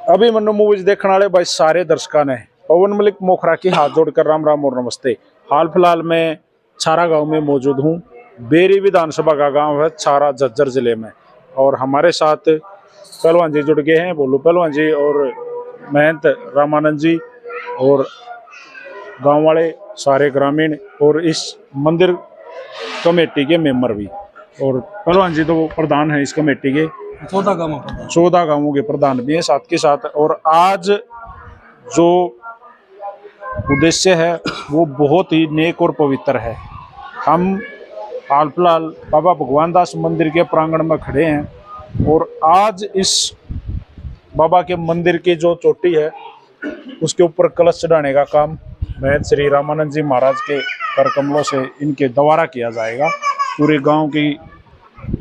Abhimanyu movies देखने वाले भाई सारे दर्शकों ने पवन मलिक मोखरा की हाथ जोड़कर राम राम और नमस्ते। हाल फिलहाल मैं छारा गांव में मौजूद हूं। बेरी विधानसभा का गांव है छारा, झज्जर जिले में। और हमारे साथ पहलवान जी जुड़ गए हैं, बोलू पहलवान जी और महंत रामानंद जी और गांव वाले सारे ग्रामीण और इस मंदिर कमेटी के मेंबर भी। और पहलवान जी तो प्रधान है इस कमेटी के, 14 गांवों के प्रधान भी हैं साथ के साथ। और आज जो उद्देश्य है वो बहुत ही नेक और पवित्र है। हम हाल फिलहाल बाबा भगवान दास मंदिर के प्रांगण में खड़े हैं और आज इस बाबा के मंदिर की जो चोटी है उसके ऊपर कलश चढ़ाने का काम महंत श्री रामानंद जी महाराज के कर कमलों से इनके द्वारा किया जाएगा। पूरे गांव की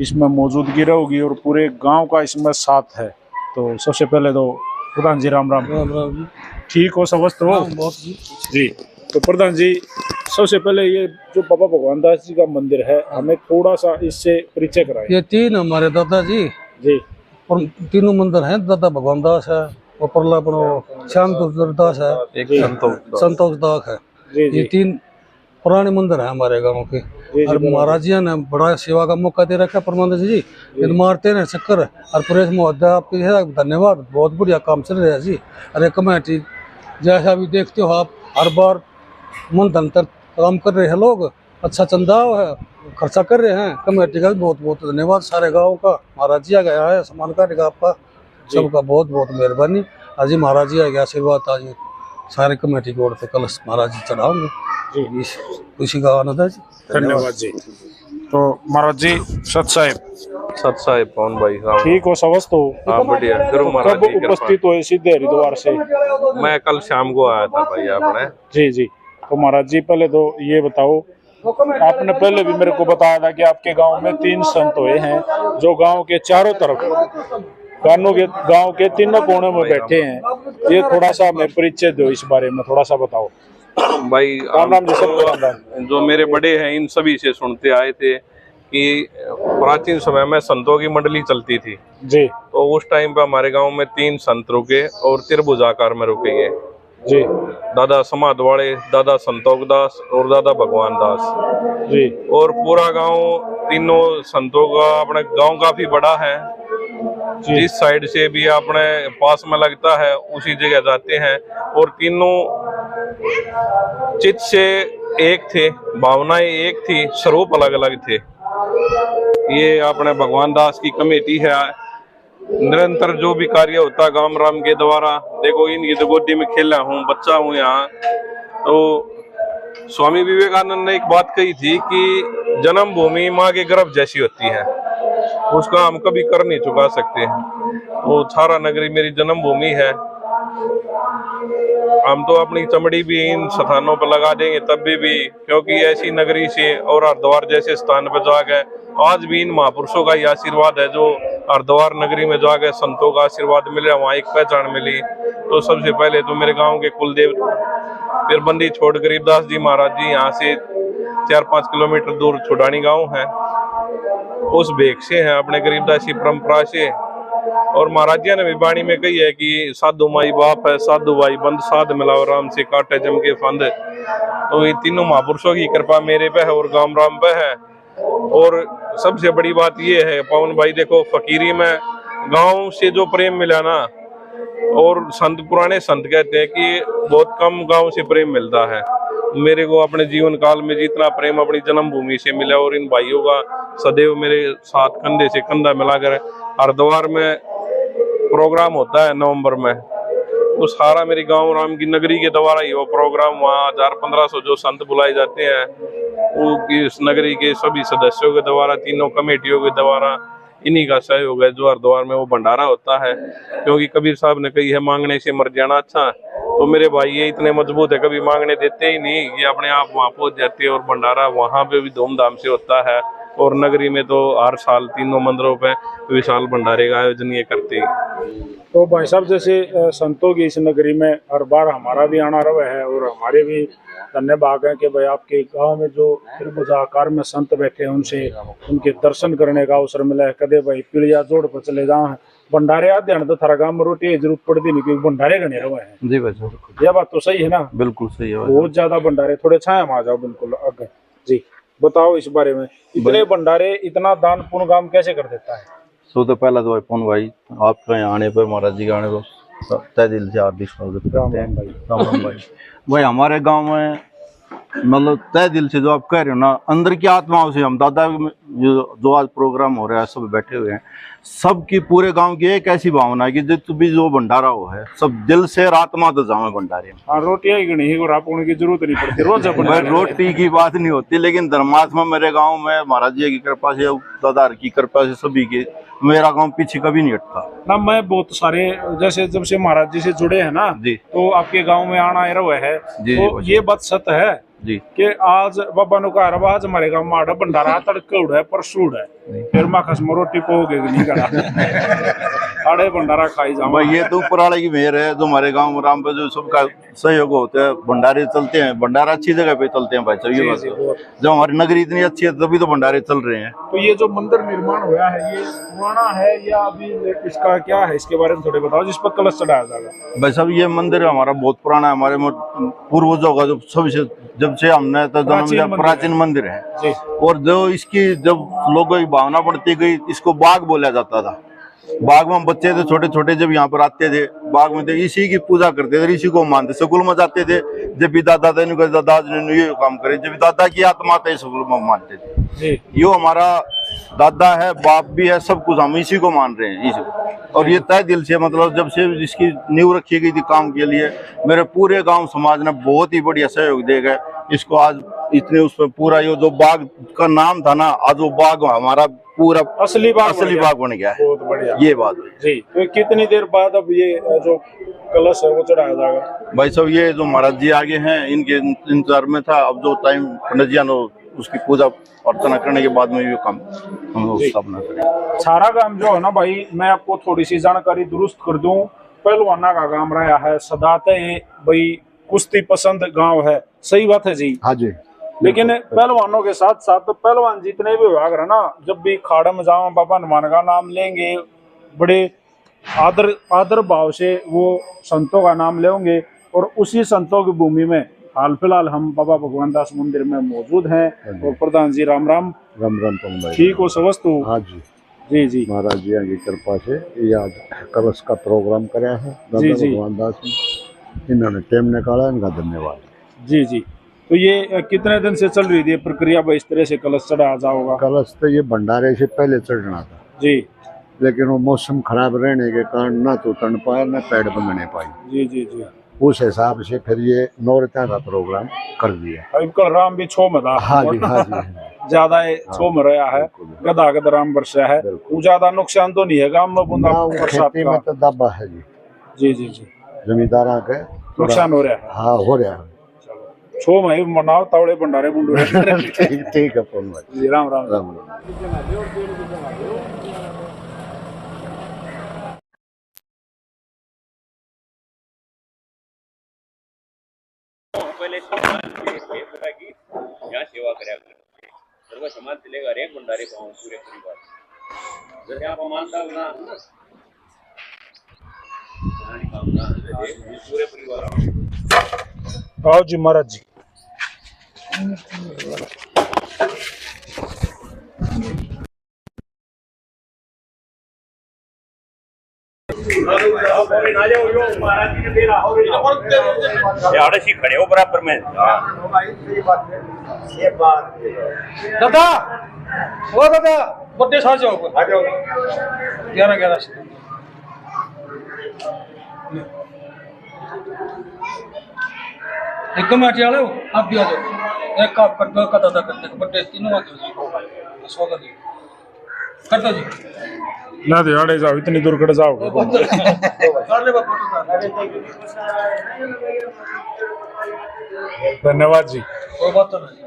इसमें मौजूदगी रहेगी और पूरे गांव का इसमें साथ है। तो सबसे पहले तो प्रधान जी राम राम। राम राम जी। ठीक हो, स्वस्थ हो? बहुत जी। तो प्रधान जी सबसे पहले ये जो बाबा भगवान दास जी का मंदिर है हमें थोड़ा सा इससे परिचय कराएं। ये तीन हमारे दादा जी जी और तीनों मंदिर हैं। दादा भगवान दास है और परला श्याम दास है, एक संतोष दास है। जी जी ये तीन पुराने मंदिर हैं हमारे गांव के। और महाराज जी ने बड़ा सेवा का मौका दे रखा। परमानंद जी ये मारते हैं चक्कर और प्रेस महोदय आपके धन्यवाद, बहुत बढ़िया काम चल रहा है जी। अरे कमेटी जैसा भी देखते हो आप, हर बार मन धन तक काम कर रहे हैं लोग, अच्छा चंदा है, खर्चा कर रहे हैं। कमेटी का भी बहुत बहुत धन्यवाद, सारे गाँव का। महाराज जी आ गया है सम्मान करेगा आपका सबका, बहुत बहुत मेहरबानी। आज जी महाराज जी आ गया आशीर्वाद, आज सारे कमेटी की ओर से कलश महाराज जी चढ़ाओगे जी, खुशी का आनंद है जी। धन्यवाद जी। तो महाराज जी सत साहेब पवन भाई ठीक हो, स्वस्थ हो? हाँ बढ़िया। गुरु महाराज कब उपस्थित हुए सीधे हरिद्वार से? मैं कल शाम को आया था भाई आपने। जी जी। तो महाराज जी पहले तो ये बताओ, आपने पहले भी मेरे को बताया था कि आपके गांव में 3 संत हुए हैं जो गांव के चारों तरफ गांव के तीनों कोनों में बैठे हैं। ये थोड़ा सा हमें परिचय दो, इस बारे में थोड़ा सा बताओ भाई। राम राम जी। सब जो मेरे बड़े हैं इन सभी से सुनते आए थे कि प्राचीन समय में संतों की मंडली चलती थी जी। तो उस टाइम पे हमारे गांव में 3 संत रुके और त्रिभुजाकार में रुके जी। दादा समाध वाले, दादा संतोष दास और दादा भगवान दास जी। और पूरा गांव तीनों संतों का, अपने गांव काफी बड़ा है, जिस साइड से भी अपने पास में लगता है उसी जगह जाते हैं। और तीनों चित्त से एक थे, भावनाएं एक थी, स्वरूप अलग अलग थे। ये अपने भगवान दास की कमेटी है। निरंतर जो भी कार्य होता गांव राम के द्वारा, देखो इनकी तो गोदी में खेला हूँ, बच्चा हूँ यहाँ। तो स्वामी विवेकानंद ने एक बात कही थी कि जन्मभूमि माँ के गर्भ जैसी होती है, उसका हम कभी कर नहीं चुका सकते। वो छारा नगरी मेरी जन्मभूमि है। हम तो अपनी चमड़ी भी इन स्थानों पर लगा देंगे तब भी, क्योंकि ऐसी नगरी से और हरिद्वार जैसे स्थान पर जाकर आज भी इन महापुरुषों का ही आशीर्वाद है। जो हरिद्वार नगरी में जाकर संतों का आशीर्वाद मिला, वहाँ एक पहचान मिली। तो सबसे पहले तो मेरे गांव के कुलदेव, फिर बंदी छोड़ गरीबदास जी महाराज जी, यहाँ से 4-5 किलोमीटर दूर छुडानी गांव है, उस भेग से है अपने गरीबदासी परंपरा से। और महाराज जी ने भी वाणी में कही है कि साधु माई बाप है, साधु भाई बंद, साध मिलाओ राम से काटे जम के फंद। तो ये तीनों महापुरुषों की कृपा मेरे पे है और गांव राम पे है। और सबसे बड़ी बात ये है पवन भाई, देखो फकीरी में गांव से जो प्रेम मिला ना, और संत पुराने संत कहते हैं कि बहुत कम गांव से प्रेम मिलता है। मेरे को अपने जीवन काल में जितना प्रेम अपनी जन्मभूमि से मिला, और इन भाइयों का सदैव मेरे साथ कंधे से कंधा मिलाकर हरिद्वार में प्रोग्राम होता है नवंबर में, वो सारा मेरी गांव राम की नगरी के द्वारा ही वो प्रोग्राम, वहाँ 1000-1500 जो संत बुलाए जाते हैं वो इस नगरी के सभी सदस्यों के द्वारा, तीनों कमेटियों के द्वारा, इन्हीं का सहयोग है। जो हरिद्वार में वो भंडारा होता है, क्योंकि कबीर साहब ने कही है मांगने से मर जाना अच्छा। तो मेरे भाई ये इतने मजबूत है, कभी मांगने देते ही नहीं, ये अपने आप वहाँ पहुँच जाते हैं। और भंडारा वहाँ पे भी धूमधाम से होता है। और नगरी में तो हर साल तीनों मंदिरों पे विशाल भंडारे का आयोजन ये करते हैं। तो भाई साहब जैसे संतों की इस नगरी में हर बार हमारा भी आना रहा है और हमारे भी धन्य भाग है कि भाई आपके गांव में जो त्रिभुजाकार में संत बैठे हैं उनसे उनके दर्शन करने का अवसर मिला है। कदे भाई पीलिया जोड़ पर चले जाओ भंडारे आते हैं तो थारा गांव में रोटी की जरूरत पड़ती नहीं क्योंकि भंडारे गणे रहे हैं। जी भाई साहब, यह बात तो सही है ना? बिल्कुल सही है भाई। बहुत ज्यादा भंडारे, थोड़े छाया में आ जाओ बिल्कुल अगर जी, बताओ इस बारे में। इतने भंडारे, इतना दान पुण्य काम कैसे कर देता है? तो पहला तो भाई फोन भाई आपका यहाँ आने पर, महाराज जी के आने पर तय दिल से हार्दिक स्वागत करते हैं। राम राम भाई। भाई हमारे गांव में मतलब तय दिल से जो आप कह रहे हो ना, अंदर की आत्माओं से हम दादा जो आज प्रोग्राम हो रहा है, सब बैठे हुए हैं, सबकी पूरे गांव की एक ऐसी भावना है कि जो भंडारा हो है सब दिल से और आत्मा तो जाओ भंडारे में। हाँ, रोटियां ही गणी और आप की जरूरत नहीं पड़ती रोज। भाई रोटी की बात नहीं होती, लेकिन धर्मात्मा मेरे गांव में महाराज जी की कृपा से, दादा की कृपा से, सभी की, मेरा गांव पीछे कभी नहीं हटता ना। मैं बहुत सारे जैसे जब से महाराज जी से जुड़े हैं ना जी, तो आपके गांव में आना रहा है जी, तो ये बात सत्य है जी कि आज बाबा नु कहा रहा आज हमारे गांव में आड़ा भंडारा तड़के उड़ा है परसों उड़ा है, फिर माँ खसम रोटी पोगे नहीं करा आड़े भंडारा खाई जाओ। भाई ये तो पुराने की मेहर है, जो हमारे गांव राम पे जो सबका सहयोग होता है, भंडारे चलते हैं, भंडारा अच्छी जगह पे चलते हैं भाई साहब। ये बात जब हमारी नगरी इतनी अच्छी है तभी तो भंडारे चल रहे हैं। तो ये जो मंदिर निर्माण हुआ है ये पुराना है या अभी इसका क्या है, इसके बारे में थोड़े बताओ, जिस पर कलश चढ़ाया जाएगा? भाई साहब ये मंदिर हमारा बहुत पुराना है, हमारे पूर्वजों का जो सबसे जब से हमने तो जन्म लिया प्राचीन मंदिर है। और जो इसकी जब लोगों की भावना बढ़ती गई, इसको बाग बोला जाता था। बाग में हम बच्चे थे छोटे छोटे, जब यहाँ पर आते थे बाग में थे, इसी की पूजा करते थे, इसी को मानते, स्कूल में जाते थे, जब भी दादा ने ये काम करे, जब भी दादा की आत्मा थे स्कूल में मानते थे। यो हमारा दादा है, बाप भी है, सब कुछ हम इसी को मान रहे हैं, इसी। और ये तय दिल से मतलब जब से इसकी नींव रखी गई थी काम के लिए, मेरे पूरे गांव समाज ने बहुत ही बढ़िया सहयोग देगा इसको। आज इतने उस पर पूरा ये जो बाग का नाम था ना, आज वो बाग हमारा पूरा असली बाग बन गया है। बहुत बढ़िया, ये बात है जी। तो कितनी देर बाद अब ये जो कलश है वो चढ़ाया जाएगा? भाई साहब ये जो महाराज जी आगे हैं इनके इंतजार में था, अब जो टाइम पंडित जी ने उसकी पूजा अर्चना करने के बाद में ये काम हम लोग स्थापना करें। सारा गांव जो है ना भाई, मैं आपको थोड़ी सी जानकारी दुरुस्त कर दूं, पहलवाना का गांव रहा है सदाते भाई, कुश्ती पसंद गांव है, सही बात है जी? हाँ जी। लेकिन पहलवानों के साथ साथ तो पहलवान जितने भी विभाग है ना, जब भी खाड़ा में जाओ बाबा हनुमान का नाम लेंगे, बड़े आदर भाव से वो संतों का नाम लेंगे। और उसी संतों की भूमि में हाल फिलहाल हम बाबा भगवान दास मंदिर में मौजूद हैं। और प्रधान जी राम राम। राम राम तुम भाई। ठीक हो समझतु? हाँ जी जी जी। महाराज जी की कृपा से ये आज कलश का प्रोग्राम कराया है दादा भगवान दास ने, इन्होंने टाइम निकाला, इनका धन्यवाद। जी जी। तो ये कितने दिन से चल रही थी प्रक्रिया भाई, इस तरह से कलश चढ़ाया जाओगा? कलश तो ये भंडारे से पहले चढ़ना था जी, लेकिन वो मौसम खराब रहने के कारण न तो तन पाया न पैड बंधने पाई। जी जी जी। उस हिसाब से फिर ये नौरता का प्रोग्राम कर दिया। अभी कल राम भी छो में था। हाँ जी, हाँ जी। ज्यादा छो में रहा है, गदा गदा राम वर्षा है, वो ज्यादा नुकसान तो नहीं है गांव में बूंदा बरसात खेती में तो दबा है जी। जी जी जी। जमींदारा के नुकसान हो रहा है। हाँ हो रहा है। छो में मनाओ तावड़े भंडारे बुंडू। ठीक है फोन भाई जी। राम राम। राम राम। पहले यहाँ सेवा कराया सर्व समाज चलेगा, हर एक भंडारे पाऊँ पूरे परिवार। जैसे आप मानता हो ना पूरे परिवार आओ जी महाराज जी। खड़े हो बराबर में। दादा ओ दादा बड्डे साथ जाओ, आ जाओ 11 से। एक कमेटी वाले हो आप भी आ जाओ, एक काम कर दो का दादा करते बड्डे तीनों आ जाओ, स्वागत है करता जी। ना दिहाड़े जाओ, इतनी दूर कट जाओगे। धन्यवाद जी। कोई बात तो नहीं।